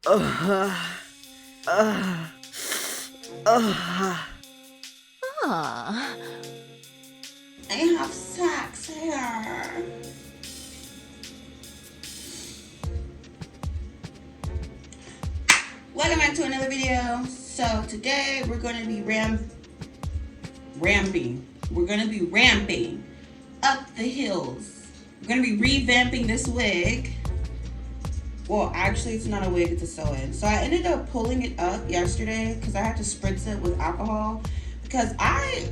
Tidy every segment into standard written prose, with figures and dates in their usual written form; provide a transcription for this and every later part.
Uh, uh, uh. Ah. I have sex hair. Welcome back to another video. So today we're going to be ramping. We're going to be ramping up the hills. We're going to be revamping this wig. Well, actually, it's not a wig, it's a sew-in. So I ended up pulling it up yesterday because I had to spritz it with alcohol. Because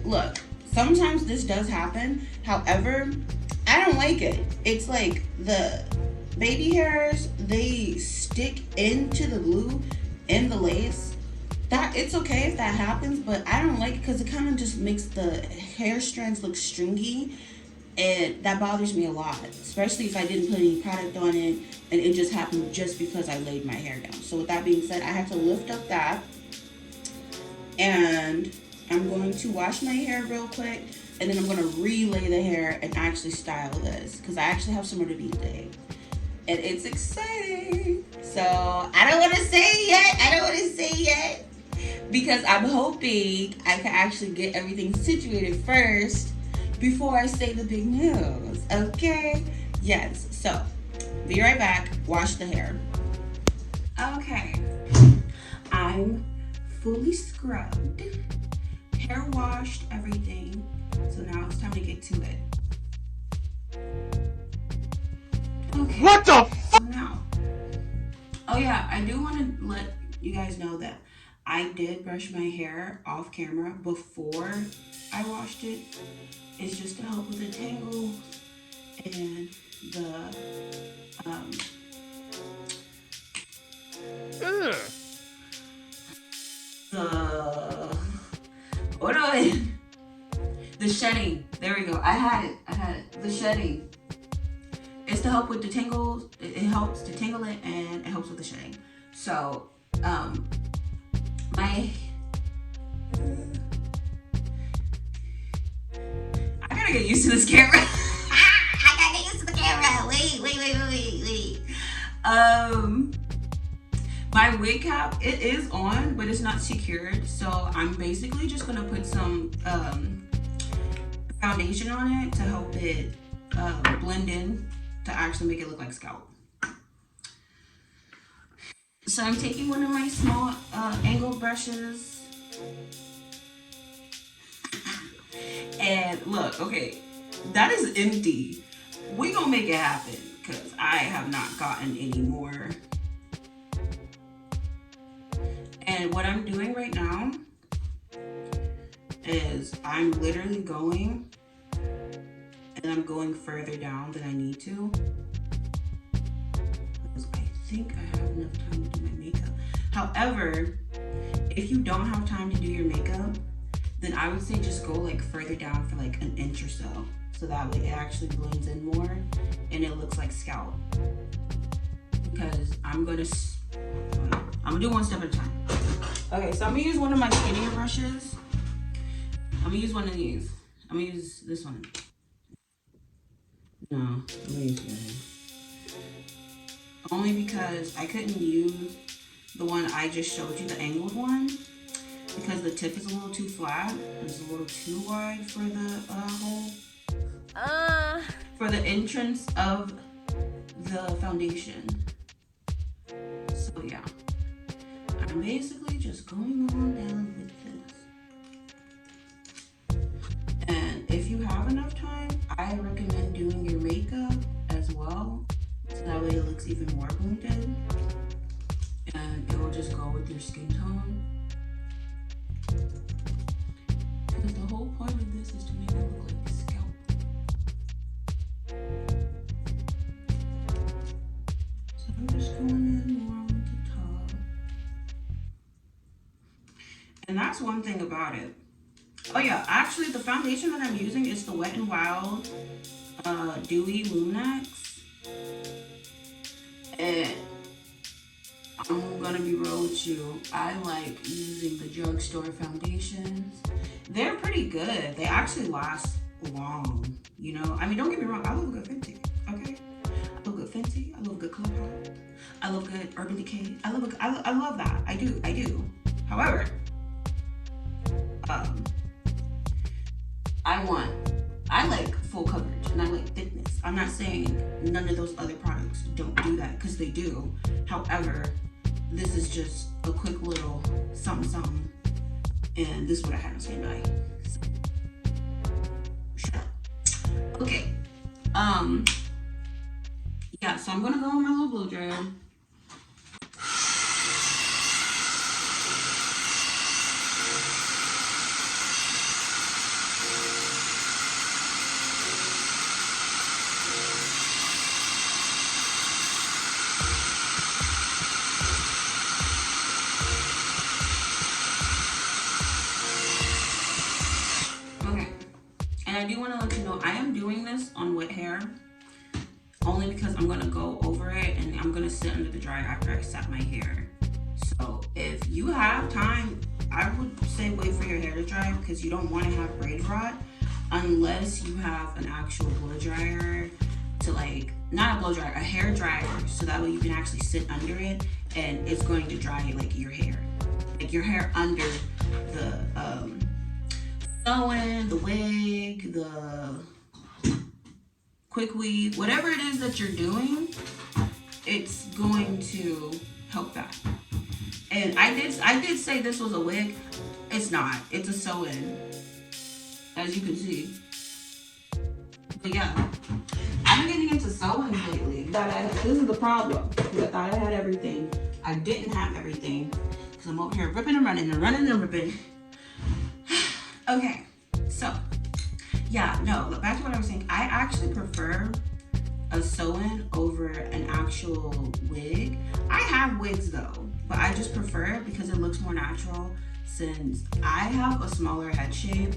look, sometimes this does happen. However, I don't like it. It's like the baby hairs, they stick into the glue in the lace. That it's okay if that happens, but I don't like it because it kind of just makes the hair strands look stringy, and that bothers me a lot, especially if I didn't put any product on it and it just happened just because I laid my hair down. So with that being said, I had to lift up that, and I'm going to wash my hair real quick, and then I'm going to relay the hair and actually style this because I actually have somewhere to be today, and it's exciting. So I don't want to say yet because I'm hoping I can actually get everything situated first before I say the big news. Okay? Yes. So be right back. Wash the hair. Okay. I'm fully scrubbed, hair washed, everything. So now it's time to get to it. Okay. What the So now, oh yeah, I do want to let you guys know that I did brush my hair off camera before I washed it. It's just to help with the tangle and the what do the shedding. There we go. I had it. The shedding. It's to help with the tangles. It helps to tangle it and it helps with the shedding. So, I gotta get used to this camera. I gotta get used to the camera. Wait. My wig cap, it is on, but it's not secured. So I'm basically just gonna put some foundation on it to help it blend in to actually make it look like scalp. So I'm taking one of my small angled brushes. And look, okay, that is empty. We gonna make it happen because I have not gotten any more. And what I'm doing right now is I'm literally going and I'm going further down than I need to because I think I have enough time to do my makeup. However, if you don't have time to do your makeup, then I would say just go like further down for like an inch or so. So that way it actually blends in more and it looks like scalp. Because I'm gonna do one step at a time. Okay, so I'm gonna use one of my skinnier brushes. I'm gonna use one of these. I'm gonna use this one. No, I'm gonna use that. Only because I couldn't use the one I just showed you, the angled one, because the tip is a little too flat. It's a little too wide for the hole. For the entrance of the foundation. So yeah, I'm basically just going on down with this. And if you have enough time, I recommend doing your makeup as well. So that way it looks even more blended. And it will just go with your skin tone. Because the whole point of this is to make it look like scalp. So I'm just going in more on the top. And that's one thing about it. Oh yeah, actually the foundation that I'm using is the Wet n Wild Dewy Luminex. And I'm gonna be real with you. I like using the drugstore foundations. They're pretty good. They actually last long, you know? I mean, don't get me wrong, I love a good Fenty, okay? I love good Fenty, I love good ColourPop, I love good Urban Decay. I love that. I do. However, um, I like full coverage and I like thickness. I'm not saying none of those other products don't do that, because they do. However, this is just a quick little something, and this is what I had on standby. So, shut up. Okay. Yeah, so I'm gonna go on my little blow dryer. Okay. And I do want to let you know I am doing this on wet hair only because I'm going to go over it and I'm going to sit under the dryer after I set my hair. So if you have time, I would say wait for your hair to dry, because you don't want to have braid rot unless you have an actual blow dryer to, like, not a blow dryer, a hair dryer, so that way you can actually sit under it and it's going to dry like your hair. Like your hair under the sew-in, the wig, the quick weave, whatever it is that you're doing, it's going to help that. And I did say this was a wig. It's not. It's a sew-in, as you can see. But yeah, I've been getting into sew-ins lately. This is the problem. I thought I had everything. I didn't have everything, because I'm over here ripping and running and running and ripping. Okay, so yeah, no, back to what I was saying. I actually prefer a sew-in over an actual wig. I have wigs though, but I just prefer it because it looks more natural, since I have a smaller head shape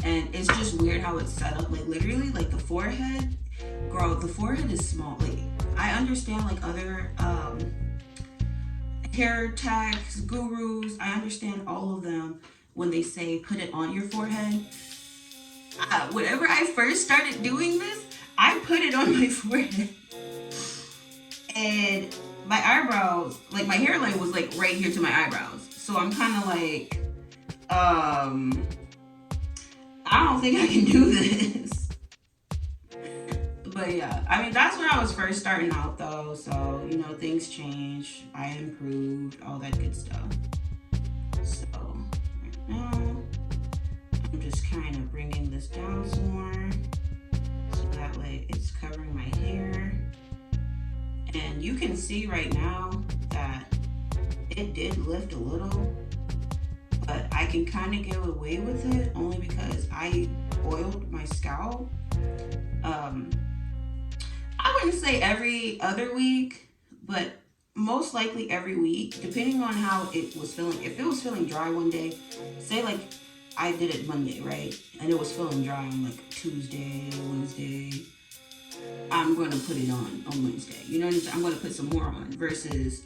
and it's just weird how it's set up. Like literally, like the forehead, girl, the forehead is small. Like I understand like other hair techs, gurus, I understand all of them when they say put it on your forehead. Whenever I first started doing this, I put it on my forehead, and my eyebrows, like my hairline was like right here to my eyebrows. So I'm kind of like, I don't think I can do this. But yeah, I mean, that's when I was first starting out though. So, you know, things changed. I improved, all that good stuff. So right now, I'm just kind of bringing this down some more, so that way it's covering my hair. And you can see right now that it did lift a little, but I can kind of get away with it only because I oiled my scalp. I wouldn't say every other week, but most likely every week, depending on how it was feeling. If it was feeling dry one day, say like I did it Monday, right? And it was feeling dry on like Tuesday, Wednesday, I'm going to put it on Wednesday. You know what I'm saying? I'm going to put some more on versus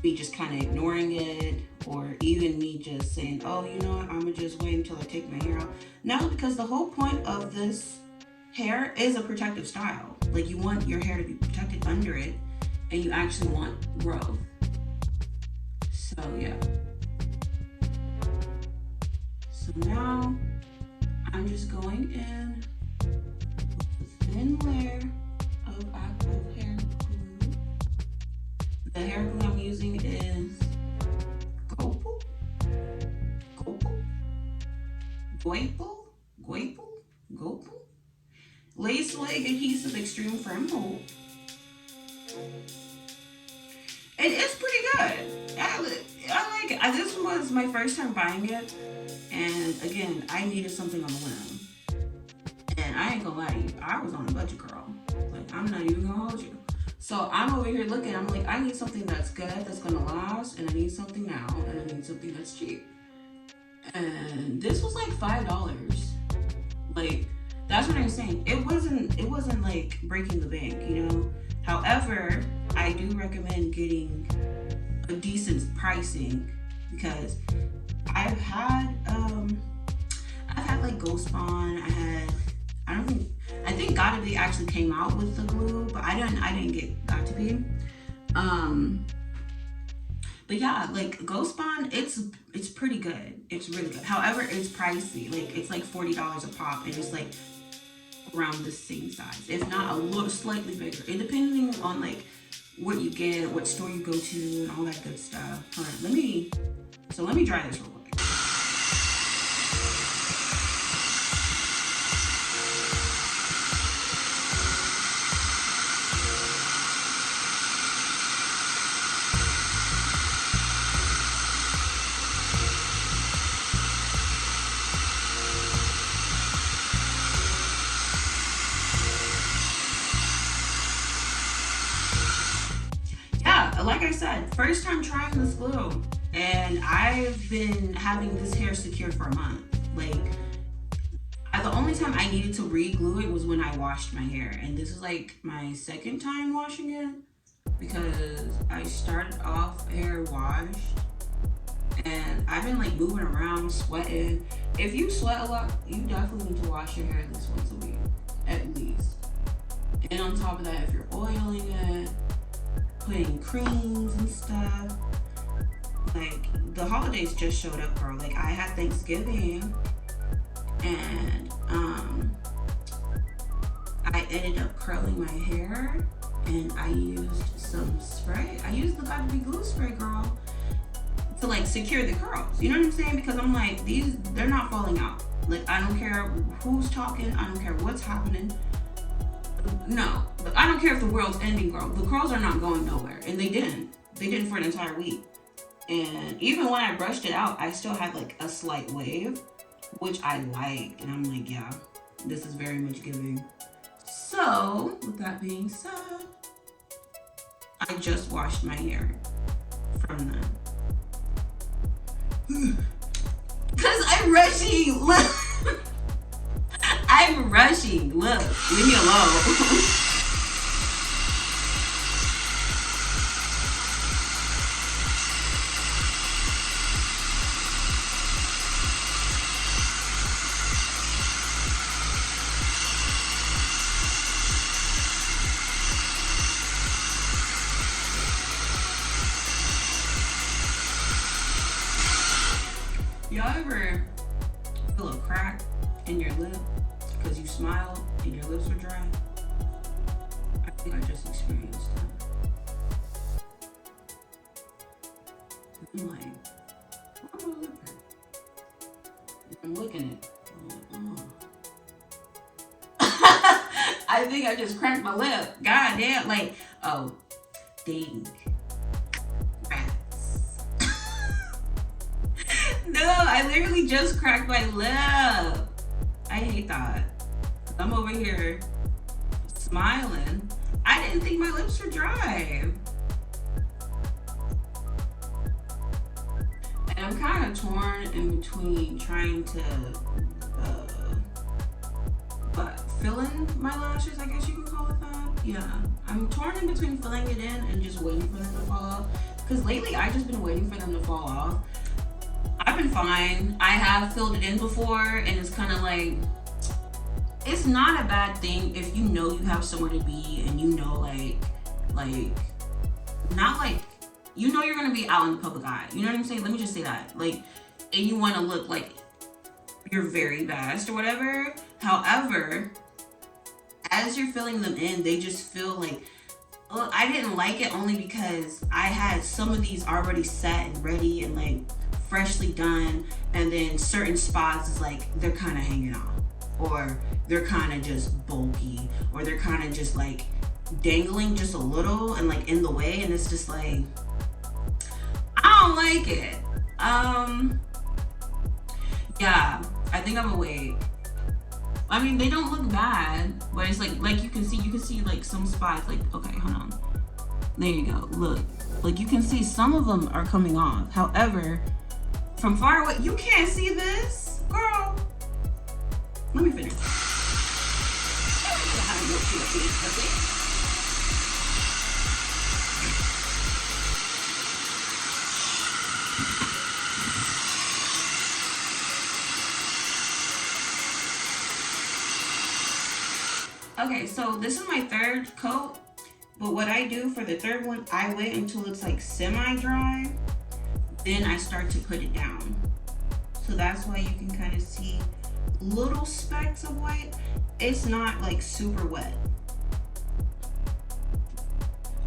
me just kind of ignoring it, or even me just saying, oh, you know what? I'm going to just wait until I take my hair out. No, because the whole point of this hair is a protective style. Like you want your hair to be protected under it, and you actually want growth. So yeah. So now I'm just going in with a thin layer of active hair glue. The hair glue I'm using is Gopu Lace Wig Adhesive Extreme Firm Hold. It is pretty good. I like it. This was my first time buying it, and again, I needed something on the whim. And I ain't gonna lie to you, I was on a budget, girl. Like, I'm not even gonna hold you. So I'm over here looking, I'm like, I need something that's good, that's gonna last, and I need something now, and I need something that's cheap. And this was like $5. Like, that's what I'm saying. It wasn't like breaking the bank, you know? However, I do recommend getting a decent pricing, because I've had like Ghost Spawn. I think Gotta Be actually came out with the glue, but I didn't get Got to Be. But yeah, like Ghost Bond, it's pretty good. It's really good. However, it's pricey. Like it's like $40 a pop, and it's like around the same size, if not a little slightly bigger. And depending on like what you get, what store you go to, and all that good stuff. All right, let me dry this real quick. Like I said, first time trying this glue, and I've been having this hair secured for a month. Like, the only time I needed to re-glue it was when I washed my hair, and this is like my second time washing it because I started off hair washed, and I've been like moving around, sweating. If you sweat a lot, you definitely need to wash your hair at least once a week, at least. And on top of that, if you're oiling it, putting creams and stuff. Like, the holidays just showed up, girl. Like, I had Thanksgiving, and I ended up curling my hair, and I used some spray. I used the Got to Be Glue spray, girl, to like secure the curls. You know what I'm saying? Because I'm like, they're not falling out. Like, I don't care who's talking. I don't care what's happening. No, I don't care if the world's ending, girl. The curls are not going nowhere, and they didn't for an entire week. And even when I brushed it out, I still had like a slight wave, which I like. And I'm like, yeah, this is very much giving. So with that being said, I just washed my hair from that because I'm rushing. I'm rushing. Look, leave me alone. Y'all ever feel a crack in your lip because you smiled and your lips were dry? I think I just experienced that. I'm like, why my lip hurt? I'm looking at it. I'm like, oh. I think I just cracked my lip. God damn. Like, oh, dang. Rats. No, I literally just cracked my lip. I hate that. I'm over here smiling. I didn't think my lips were dry. And I'm kind of torn in between trying to fill in my lashes, I guess you can call it that. Yeah, I'm torn in between filling it in and just waiting for them to fall off. Because lately I've just been waiting for them to fall off. I've been fine. I have filled it in before, and it's kind of like, it's not a bad thing if you know you have somewhere to be, and you know like not like, you know you're gonna be out in the public eye. You know what I'm saying? Let me just say that. Like, and you want to look like your very best or whatever. However, as you're filling them in, they just feel like, oh, I didn't like it only because I had some of these already set and ready and like freshly done, and then certain spots is like they're kind of hanging off, or they're kind of just bulky, or they're kind of just like dangling just a little and like in the way, and it's just like, I don't like it. Yeah, I think I'm gonna wait. I mean, they don't look bad, but it's like you can see like some spots, like, okay, hold on. There you go, look. Like you can see some of them are coming off. However, from far away, you can't see this, girl. Let me finish. Okay, so this is my third coat. But what I do for the third one, I wait until it's like semi-dry, then I start to put it down. So that's why you can kind of see little specks of white. It's not like super wet.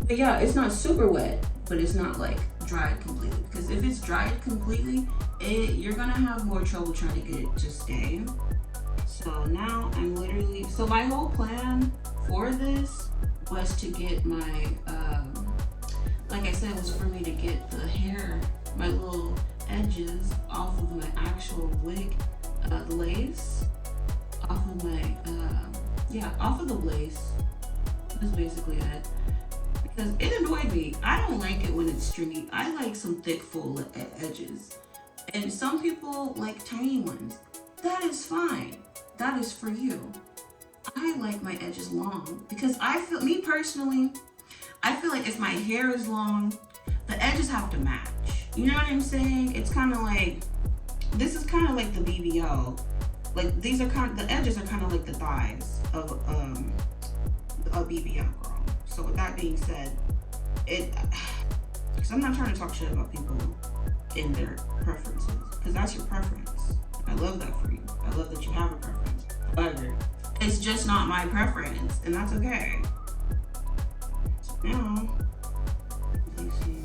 But yeah, it's not super wet, but it's not like dried completely. Because if it's dried completely, you're gonna have more trouble trying to get it to stay. So now I'm literally, so my whole plan for this was to get my, like I said, was for me to get the hair, my little edges off of my actual wig, the lace, off of my, off of the lace. That's basically it. Because it annoyed me. I don't like it when it's stringy. I like some thick, full edges. And some people like tiny ones. That is fine. That is for you. I like my edges long because I feel, me personally, I feel like if my hair is long, the edges have to match. You know what I'm saying? It's kind of like, this is kind of like the BBL. Like these are kind of, the edges are kind of like the thighs of a BBL girl. So with that being said, because I'm not trying to talk shit about people in their preferences, because that's your preference. I love that for you. I love that you have a preference. However, it's just not my preference, and that's okay. So now, let's see.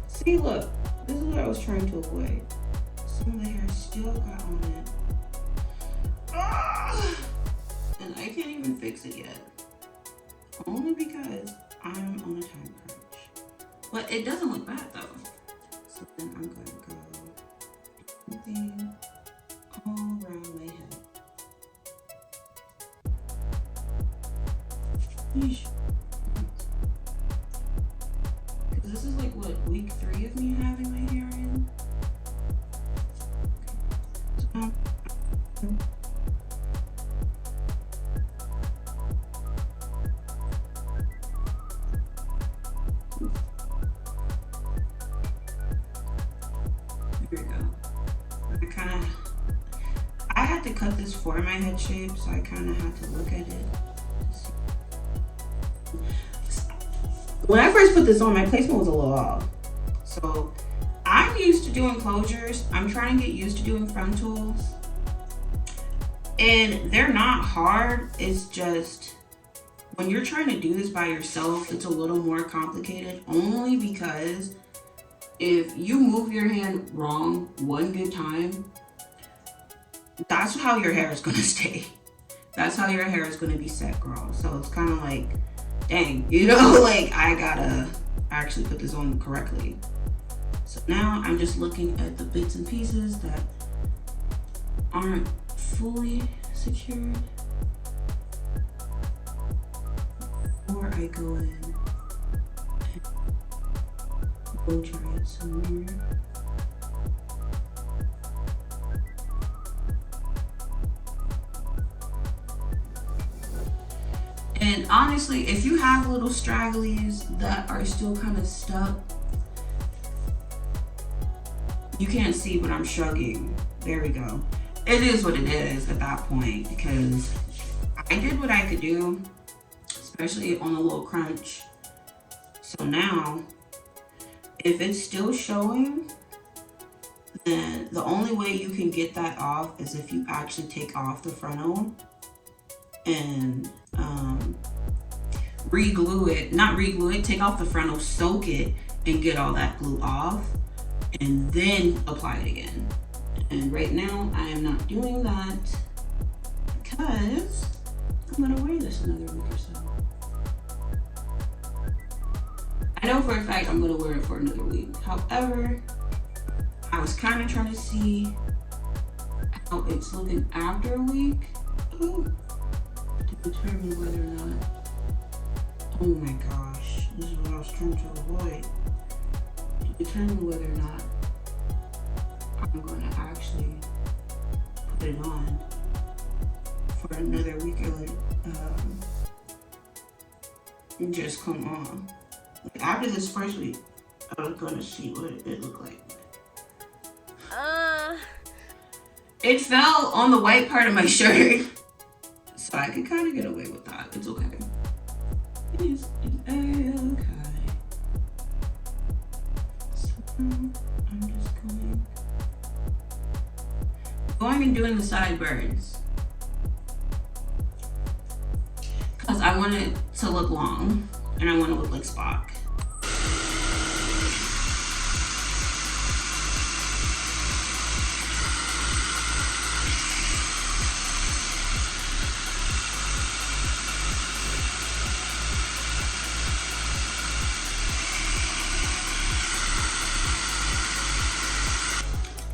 See, look, this is what I was trying to avoid. Some of the hair still got on it. And I can't even fix it yet. Only because I'm on a time crunch. But it doesn't look bad though. So then I'm going to go everything all around my head. Yeesh. Because this is like what, week 3 of me having my hair in? Here we go. I had to cut this for my head shape, so I kind of had to look at it. When I first put this on, my placement was a little off. So I'm used to doing closures. I'm trying to get used to doing frontals. And they're not hard. It's just, when you're trying to do this by yourself, it's a little more complicated, only because if you move your hand wrong one good time, that's how your hair is gonna stay. That's how your hair is gonna be set, girl. So it's kind of like, dang, you know, like I gotta actually put this on correctly. So now I'm just looking at the bits and pieces that aren't fully secured before I go in and go try it somewhere. And honestly, if you have little stragglies that are still kind of stuck, you can't see, but I'm shrugging. There we go. It is what it is at that point, because I did what I could do, especially on a little crunch. So now, if it's still showing, then the only way you can get that off is if you actually take off the frontal and re-glue it. Not re-glue it, take off the frontal, soak it, and get all that glue off, and then apply it again. And right now, I am not doing that because I'm gonna wear this another week or so. I know for a fact I'm gonna wear it for another week. However, I was kind of trying to see how it's looking after a week to determine whether or not, oh my gosh, this is what I was trying to avoid, to determine whether or not I'm going to actually put it on for another week or like, just come on. Like after this first week, I was going to see what it looked like. It fell on the white part of my shirt. So I could kind of get away with that. It's okay. It's okay. So I'm just going and doing the sideburns. Because I want it to look long. And I want to look like Spock.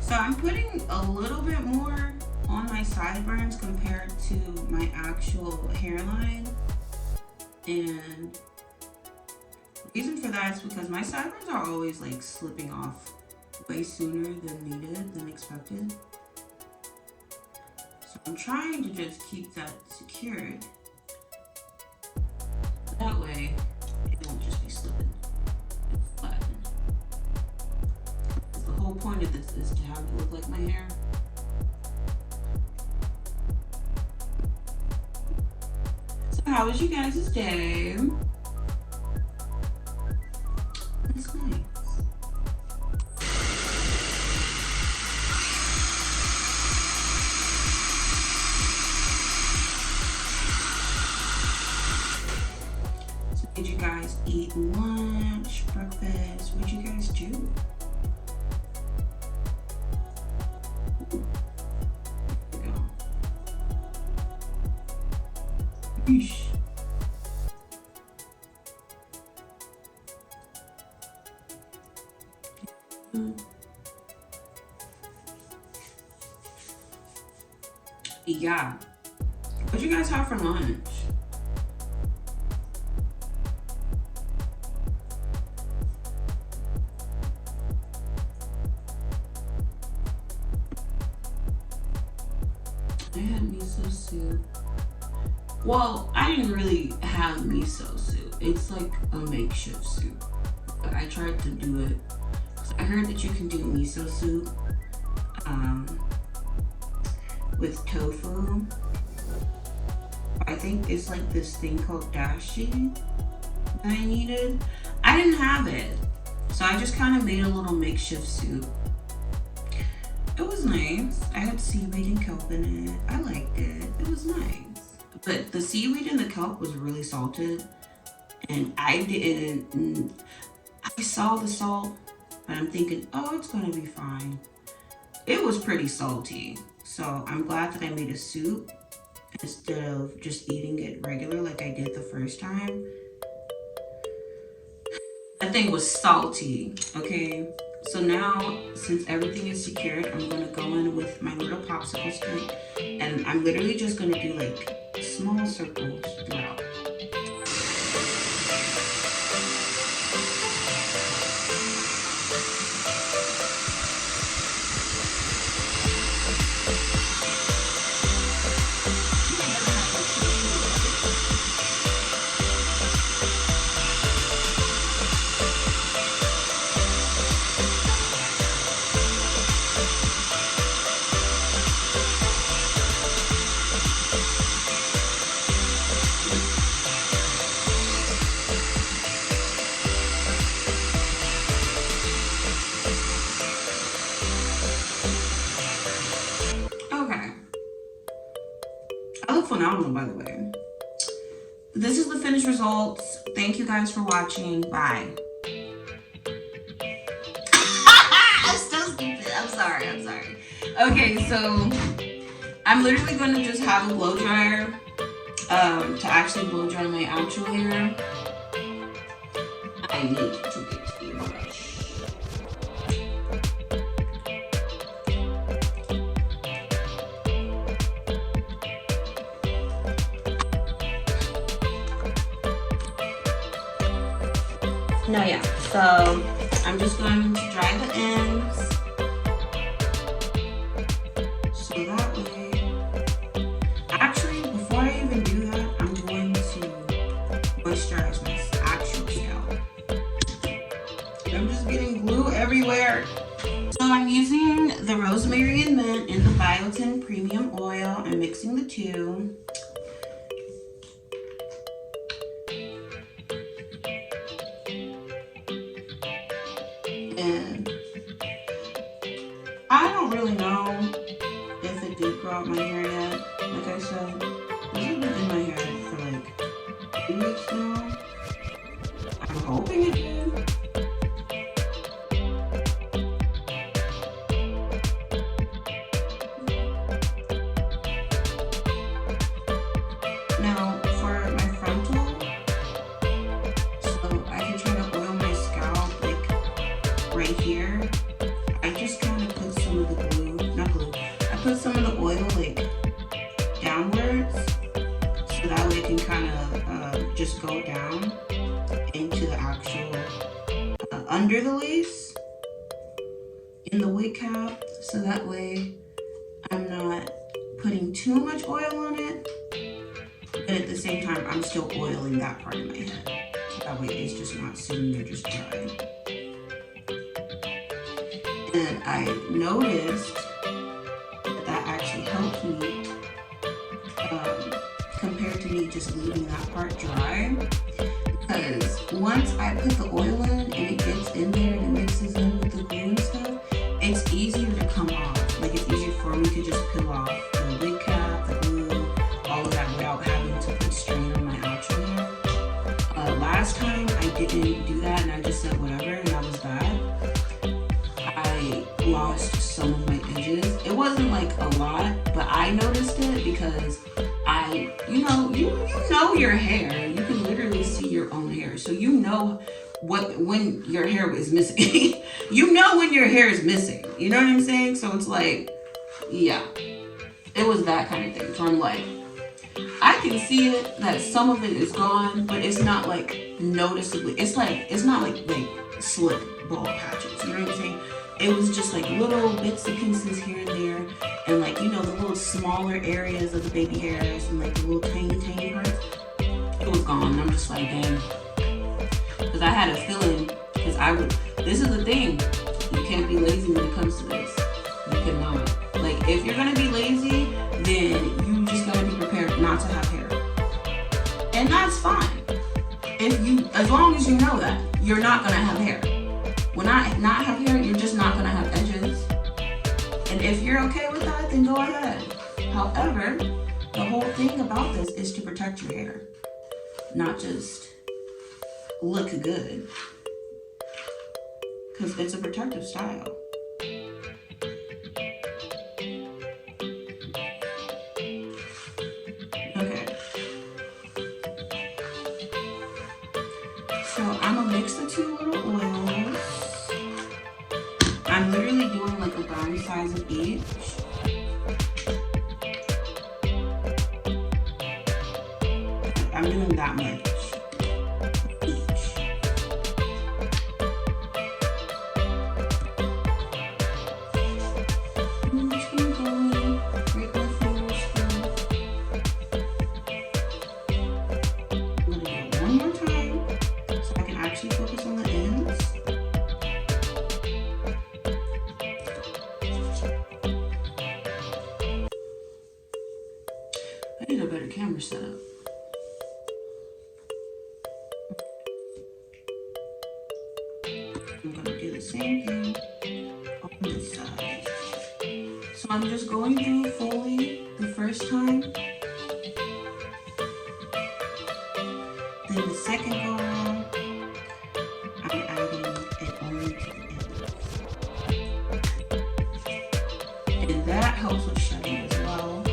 So I'm putting a little bit more on my sideburns compared to my actual hairline. And the reason for that is because my sideburns are always like slipping off way sooner than needed, than expected. So I'm trying to just keep that secured. That way it won't just be slipping. It's flattened. The whole point of this is to have it look like my hair. So how was you guys' day? That's nice. So did you guys eat lunch, breakfast? What'd you guys do? Eesh. Yeah. What'd you guys have for lunch? I had miso soup. Well, I didn't really have miso soup. It's like a makeshift soup. But I tried to do it. I heard that you can do miso soup with tofu. I think it's like this thing called dashi that I needed. I didn't have it. So I just kind of made a little makeshift soup. It was nice. I had seaweed and kelp in it. I liked it. It was nice. But the seaweed and the kelp was really salted. And I saw the salt, but I'm thinking, oh, it's gonna be fine. It was pretty salty. So I'm glad that I made a soup instead of just eating it regular like I did the first time. That thing was salty, okay? So now, since everything is secured, I'm gonna go in with my little popsicle stick, and I'm literally just gonna do like small circles throughout. Phenomenal, by the way. This is the finished results. Thank you guys for watching. Bye. I'm so stupid. I'm sorry. Okay, so I'm literally going to just have a blow dryer to actually blow dry my actual hair. I need to get to your brush. No, yeah, so I'm just going to dry the ends, so that way, actually, before I even do that, I'm going to moisturize my actual scalp. I'm just getting glue everywhere. everywhere. So I'm using the rosemary and mint and the biotin premium oil. I'm mixing the two. And I don't really know if it did grow out my hair yet. Like I said, this has been in my hair for like 2 weeks now. I'm hoping it did. Now for my frontal, so I can try to oil my scalp like right here. I just kind of put some of the glue, not glue, I put some of the oil like downwards, so that way it can kind of just go down into the actual under the lace in the wig cap, so that way I'm not putting too much oil on it, but at the same time I'm still oiling that part of my head, so that way it's just not sitting there just dry. And I noticed that actually helped me compared to me just leaving that part dry, because once I put the oil in and it gets in there and it mixes in with the glue and stuff, it's easier to come off. Like it's easier for me to just peel off the wig cap, the glue, all of that without having to put strain on my actual hair. Last time I didn't do that and I just said whatever and that was bad. I lost some of my edges. It wasn't like a lot, but I noticed it because you know your hair. You can literally see your own hair. So you know when your hair is missing. You know when your hair is missing. You know what I'm saying? So it's like, yeah. It was that kind of thing. So I'm like, I can see it that some of it is gone, but it's not like noticeably. It's not like slick bald patches. You know what I'm saying? It was just like little bits and pieces here and there, and like, you know, the little smaller areas of the baby hairs and like the little tiny parts. It was gone. I'm just like, dang. Because I had a feeling, this is the thing, you can't be lazy when it comes to this. You cannot. Like, if you're gonna be lazy, then you just gotta be prepared not to have hair. And that's fine. As long as you know that, you're not gonna have hair. When I not have hair, you're just not gonna have edges. And if you're okay with that, then go ahead. However, the whole thing about this is to protect your hair, not just look good. Because it's a protective style. Okay. So I'm gonna mix the two little oils. I'm literally doing like a brown size of each. I'm doing that much each. I'm just gonna go in, break my fingers through. I'm gonna do it one more time so I can actually focus on the ends. I need a better camera setup. I'm gonna do the same thing on this side. So I'm just going through fully the first time. Then the second go around, I'm adding it only to the end. And that helps with shedding as well.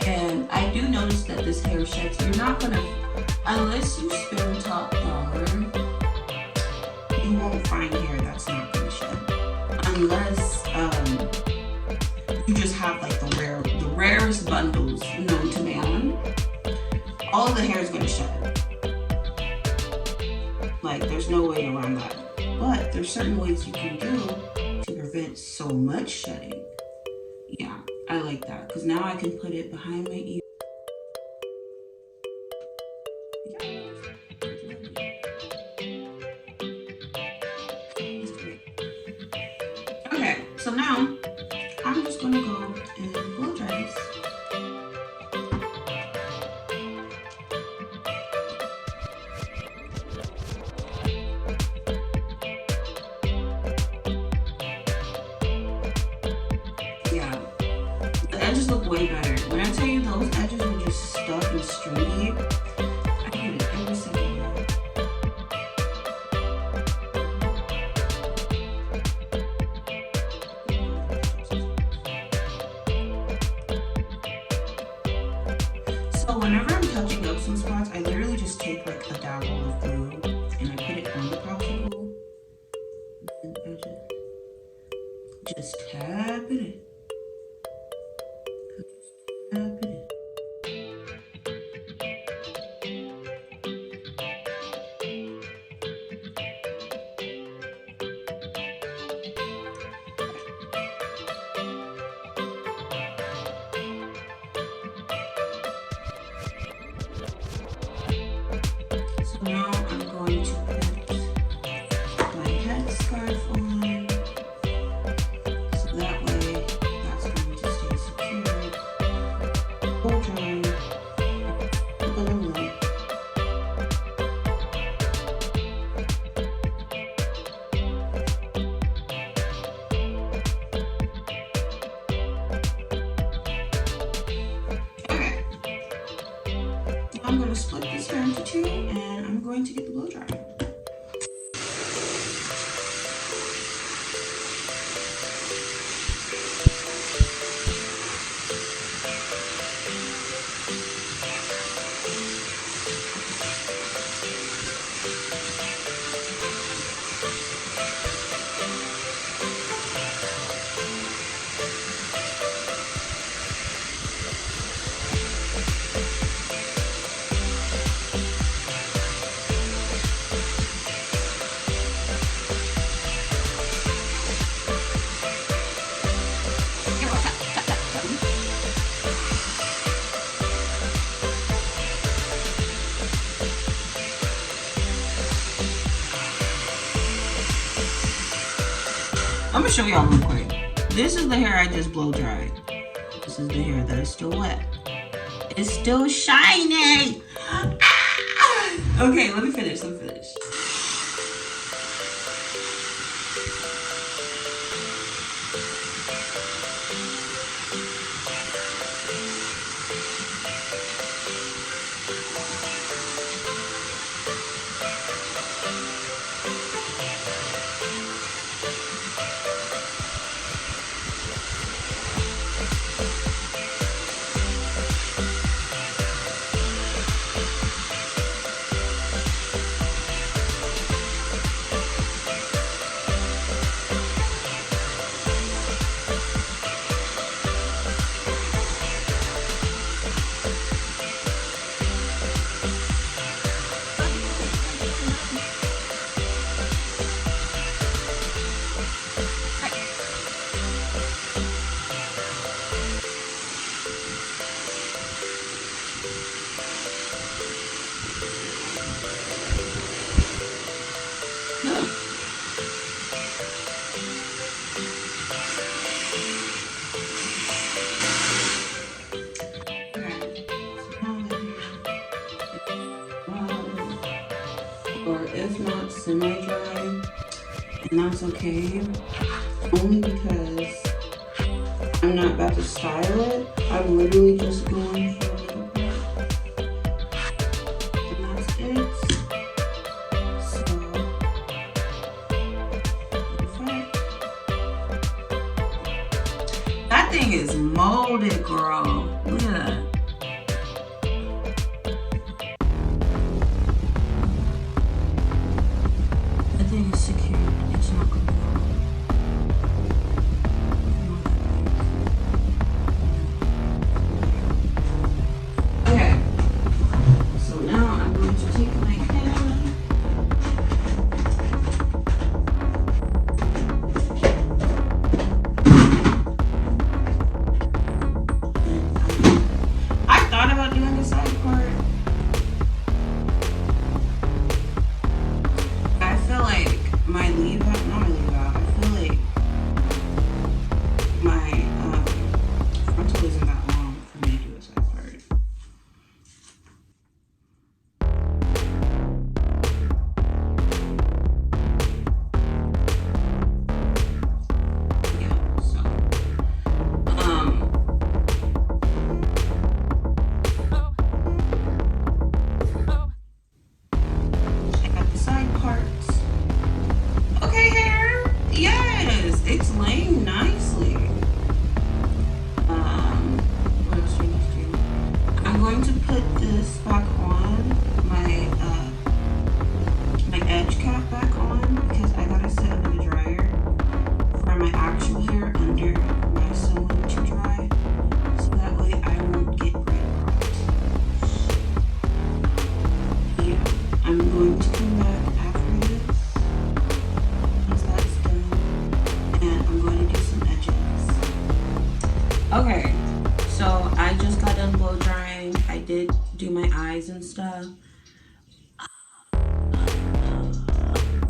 And I do notice that this hair sheds. You're not gonna, unless you spin top downward, you won't find hair that's not gonna shed. Unless you just have like the rarest bundles known to man. All of the hair is gonna shed. Like, there's no way around that. But there's certain ways you can do to prevent so much shedding. Yeah, I like that, because now I can put it behind my ear. So now I'm just gonna go and blow dry this. Yeah, the edges look way better. When I tell you those edges were just stuck and stringy, I hate it every second. So whenever I'm touching up some spots, I literally just take like a dabble of glue and I put it on the popsicle. And I just tap it in. Tap it in. So now I'm going to put my headscarf on, so that way that's going to stay secured. Blow dry. Blow. Okay. I'm going to split this hair into two and I'm going to get the blow dryer. I'm gonna show y'all real quick. This is the hair I just blow dried. This is the hair that is still wet. It's still shiny. Okay, let me finish. Or if not semi-dry, and that's okay, only because I'm not about to style it. I'm literally just going for a little bit, and that's it. So, that thing is molded, girl. Look at that. Is secure. It's not going to go. Okay. So now I'm going to take my pen. I thought about doing the side part. I feel like my leave out, not my leave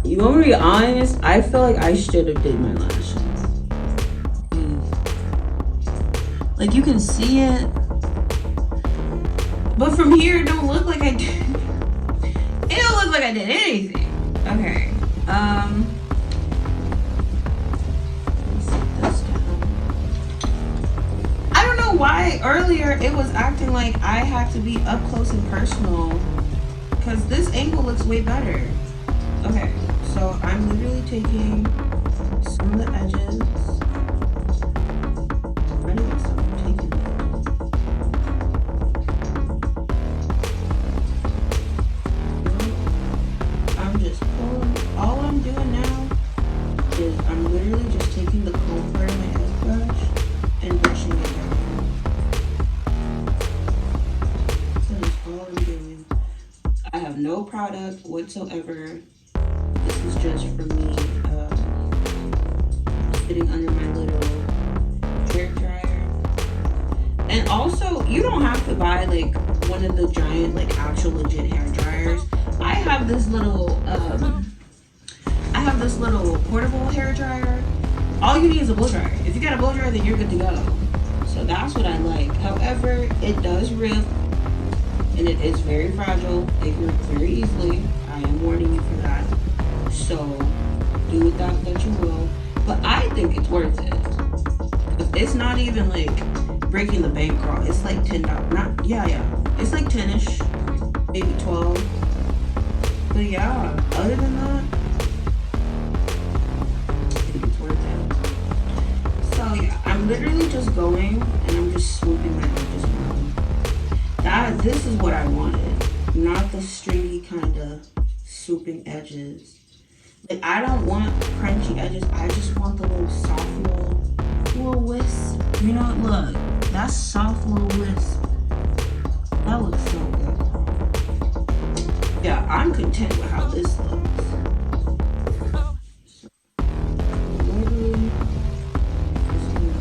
You want me to be honest? I feel like I should have did my lashes. Like you can see it, but from here it don't look like I did. It don't look like I did anything. Okay. Let me set this down. I don't know why earlier it was acting like I had to be up close and personal, because this angle looks way better. Okay, so I'm literally taking some of the edges. I need to stop taking the edges. I'm just pulling. All I'm doing now is I'm literally just taking the comb part of my edge brush and brushing it down. That is all I'm doing. I have no product whatsoever. This is just for me sitting under my little hair dryer. And also, you don't have to buy like one of the giant, like actual legit hair dryers. I have this little portable hair dryer. All you need is a blow dryer. If you got a blow dryer, then you're good to go. So that's what I like. However, it does rip and it is very fragile. It rips very easily. I am warning you for that. So do with that what you will. But I think it's worth it. It's not even like breaking the bank crawl. It's like $10. It's like 10ish, maybe 12. But yeah, other than that, I think it's worth it. So yeah, I'm literally just going and I'm just swooping my edges around. This is what I wanted, not the stringy kind of swooping edges. Like I don't want crunchy edges. I just want the little soft little wisp. You know, look, that soft little wisp. That looks so good. Yeah, I'm content with how this looks. So, literally, just gonna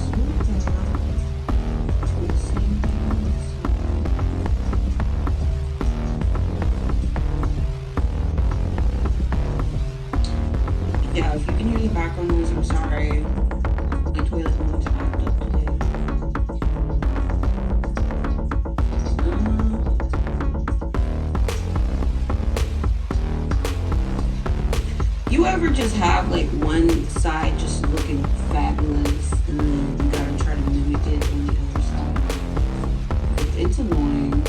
swoop down to the same thing on this side. Yeah, if you can hear the background noise, I'm sorry. My toilet wants to act up today. You ever just have like one side just looking fabulous and then you gotta try to mimic it on the other side? It's annoying.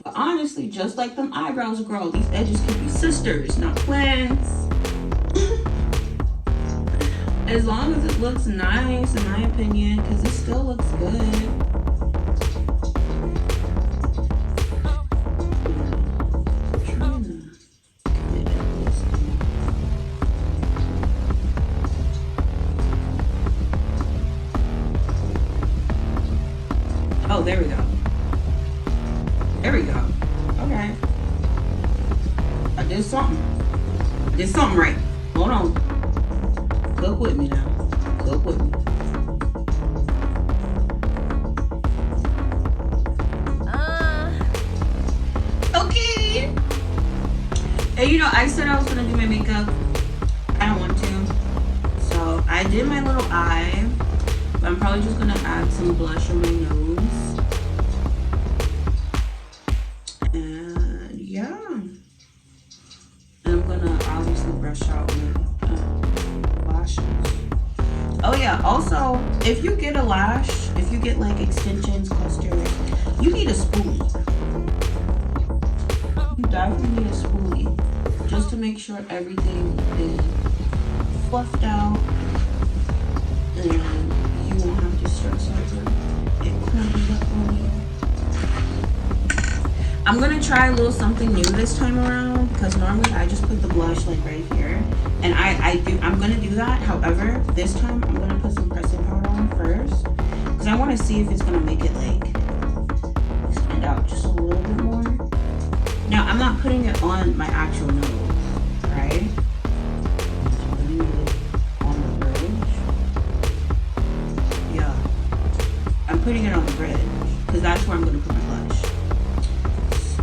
But honestly, just like them eyebrows grow, these edges can be sisters, not twins. As long as it looks nice, in my opinion, because it still looks good. Oh, there we go. There we go. Okay. I did something. Did something right. Hold on. Cook with me now. Cook with me. Okay. And you know, I said I was gonna do my makeup. I don't want to. So I did my little eye. But I'm probably just gonna add some blush on my nose. And yeah. And I'm gonna obviously brush out my lashes. Oh yeah, also, if you get a lash, if you get like extensions, clusters, you need a spoolie. You definitely need a spoolie. Just to make sure everything is fluffed out. And you won't have to stress over it clumping up on you. I'm gonna try a little something new this time around because normally I just put the blush like right here, and I'm gonna do that. However, this time I'm gonna put some pressing powder on first because I want to see if it's gonna make it like stand out just a little bit more. Now I'm not putting it on my actual nose, right? I'm putting it on the bridge because that's where I'm going to put my blush. So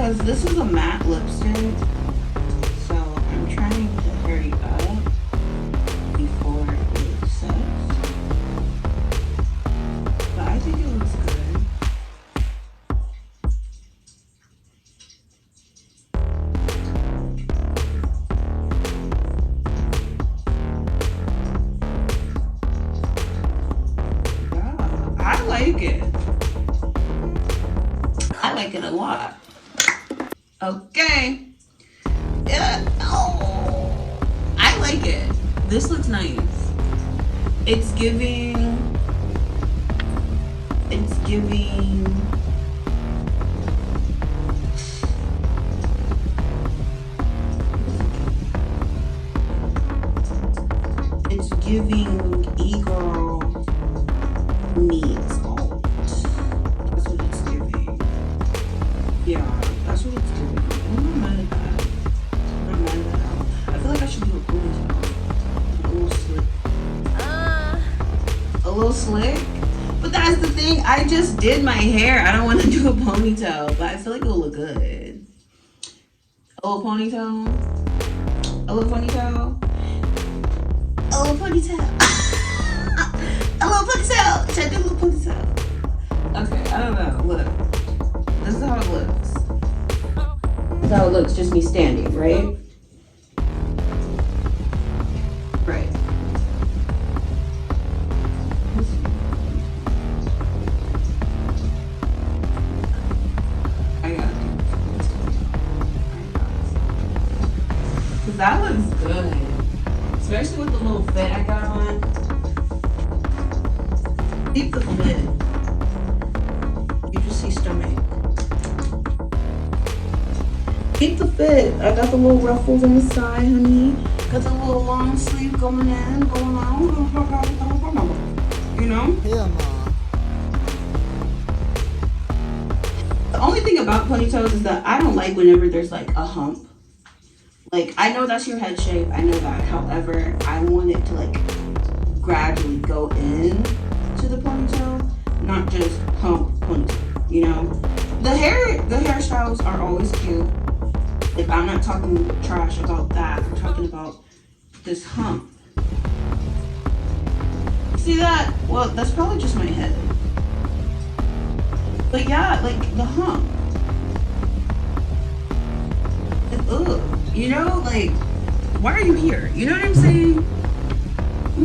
because this is a matte lipstick, so I'm trying to hurry up before it sets. But I think it looks good. Yeah, I like it. I like it a lot. Okay. Yeah. Oh, I like it. This looks nice. It's giving. It's giving. It's giving e-girl needs alt. That's what it's giving. Yeah, that's what it's giving. I'm not mad at that. I'm not mad at that. I feel like I should do a ponytail. A little slick. A little slick? But that's the thing. I just did my hair. I don't want to do a ponytail, but I feel like it will look good. A little ponytail. A little ponytail. A little ponytail. A little ponytail. Should I do a little ponytail? Okay, I don't know. Look. This is how it looks. This is how it looks, just me standing, right? Right. I got it. Cause that looks good. Especially with the little fit I got on. Keep the fit. You just see stomach. Keep the fit. I got the little ruffles on the side, honey. Got the little long sleeve going in, going on. You know? Yeah, ma. The only thing about ponytails is that I don't like whenever there's like a hump. Like, I know that's your head shape. I know that. However, I want it to like gradually go in to the ponytail, not just hump ponytail, you know? The hairstyles are always cute. Like, I'm not talking trash about that. I'm talking about this hump. See that? Well, that's probably just my head. But yeah, like the hump. Ugh. You know, like, why are you here? You know what I'm saying? I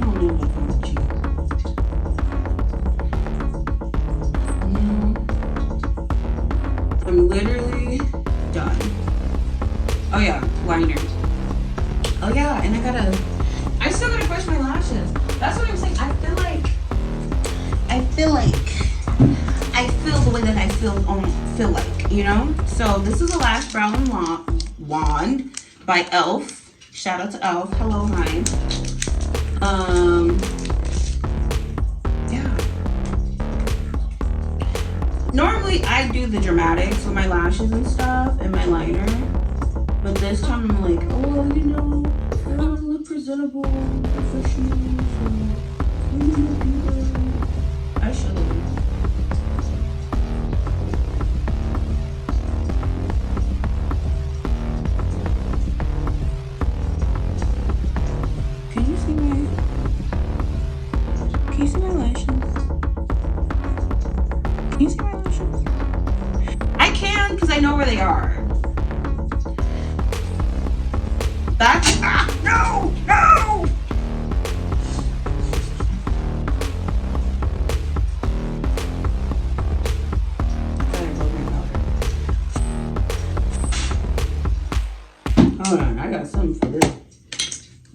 don't know about that. No. I'm literally done. Oh yeah, liner. Oh yeah, and I still gotta brush my lashes. That's what I'm saying. I feel the way that I feel like, you know? So this is a lash brow wand by Elf. Shout out to Elf. Hello, hi. Yeah. Normally I do the dramatics with my lashes and stuff and my liner. But this time I'm like, oh, you know, I want to look presentable, professional, so maybe not do that. I should have. Can you see my lashes? Can you see my lashes? I can, because I know where they are. Back. No! Hold on, I got something for this.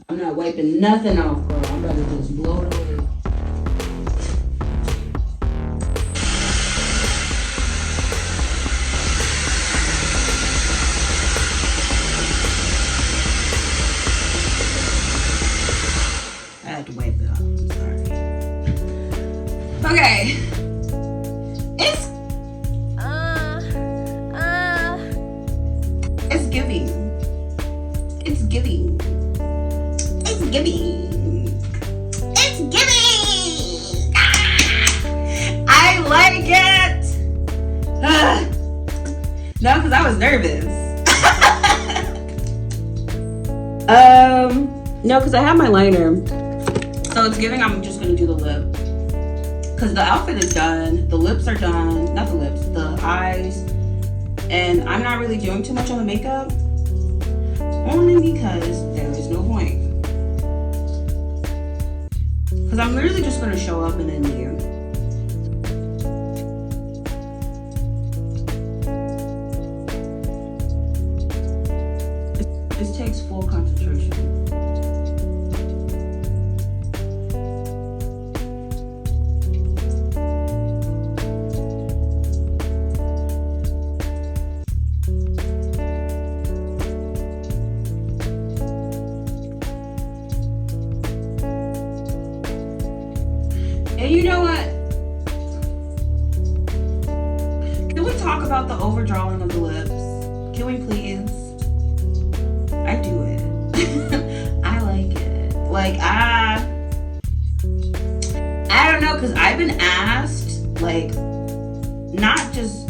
I'm not wiping nothing off, bro. I'm about to just blow it away. I had to wipe it off. I'm sorry. Okay. It's giving. It's giving. It's giving. It's giving. I like it. No, I was nervous. No, because I have my liner. So it's giving I'm just gonna do the lip. Because the outfit is done, the lips are done, not the lips, the eyes. And I'm not really doing too much on the makeup. Only because there is no point. Because I'm literally just gonna show up and then leave. This takes full concentration. And you know what? Can we talk about the overdrawing of the lips? Can we please? I do it. I like it. Like I don't know, cause I've been asked, like, not just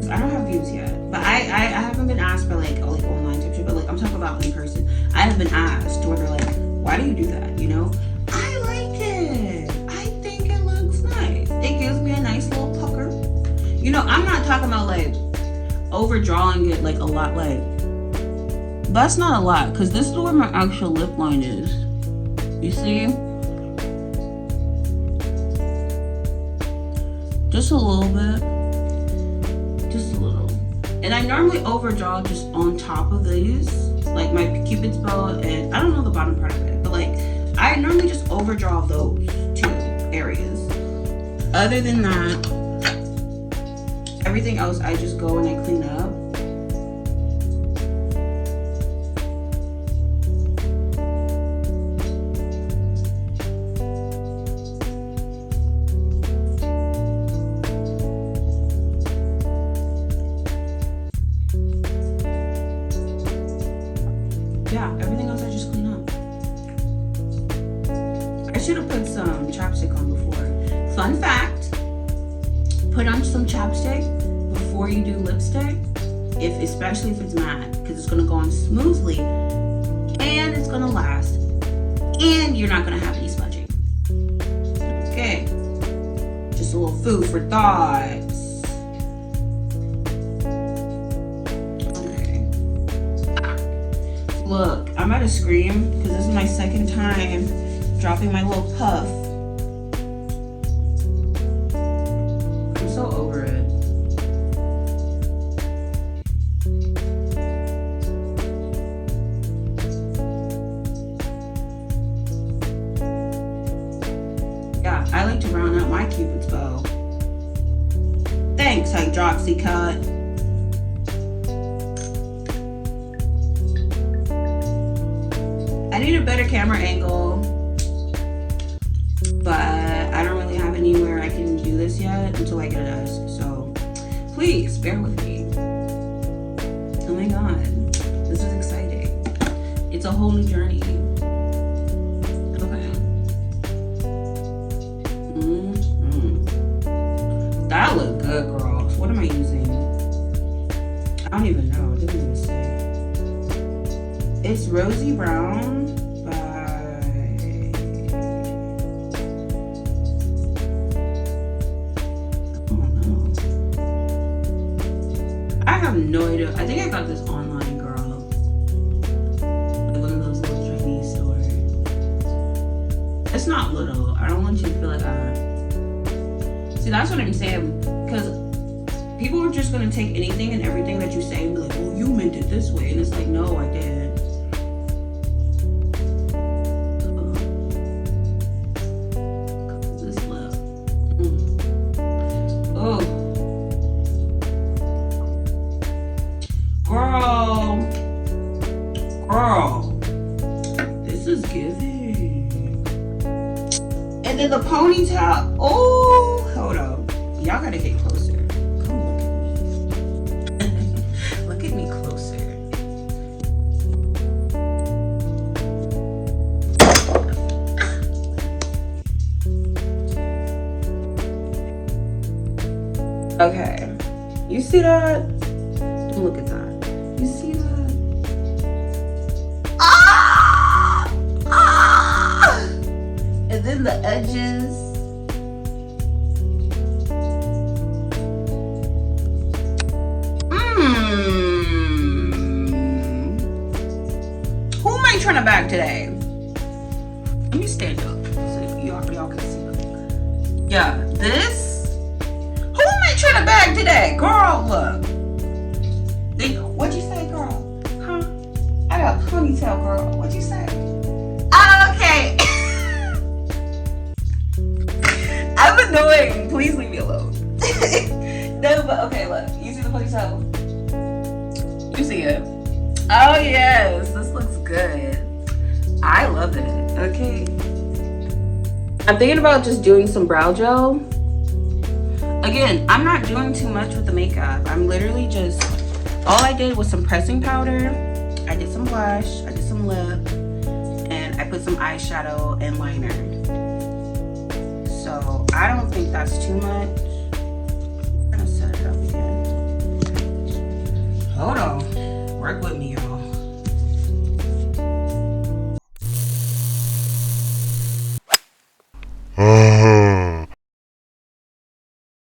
I don't have views yet, but I haven't been asked by like online type shit, but like I'm talking about in person. I have been asked where they're like, why do you do that? You know? I like it. I think it looks nice. It gives me a nice little pucker. You know, I'm not talking about like overdrawing it like a lot, like that's not a lot, because this is where my actual lip line is. You see? Just a little bit. Just a little. And I normally overdraw just on top of these, like my cupid's bow, and I don't know the bottom part of it, but like I normally just overdraw those two areas. Other than that, everything else I just go and I clean up. Yeah, everything else I just clean up. I should have put some chapstick on before. Fun fact, put on some chapstick before you do lipstick, especially if it's matte, because it's gonna go on smoothly and it's gonna last and you're not gonna have any smudging. Okay, just a little food for thought. Look, I'm about to scream because this is my second time dropping my little puff. I'm so over it. Yeah, I like to round out my cupid's bow. Thanks, Hydroxycut. I need a better camera angle, but I don't really have anywhere I can do this yet until I get a desk, so please bear with me. Oh my god, this is exciting. It's a whole new journey. Okay. That looked good, girl. What am I using? I don't even know. It didn't even say. It's Rosy Brown by... Oh no. I have no idea. I think I got this online, girl. Like one of those little Chinese stores. It's not little. I don't want you to feel like See, that's what I'm saying. Because people are just going to take anything and everything that you say and be like, well, you meant it this way. And it's like, no, I didn't. Girl, this is giving. And then the ponytail. Oh, hold on. Y'all gotta get closer. Come look at me. Look at me closer. Okay. You see that? Look at that. You see that? Ah! Ah! And then the edges. Who am I trying to bag today? Let me stand up so y'all can see them. Yeah, this. Who am I trying to bag today? Girl, look. What'd you say, girl? Huh? I got a ponytail, girl. What'd you say? Oh, okay. I'm annoying. Please leave me alone. No, but okay, look. You see the ponytail? You see it? Oh, yes. This looks good. I love it. Okay. I'm thinking about just doing some brow gel. Again, I'm not doing too much with the makeup. I'm literally just, all I did was some pressing powder. I did some blush. I did some lip. And I put some eyeshadow and liner. So I don't think that's too much. I'm gonna set it up again. Hold on. Work with me, y'all.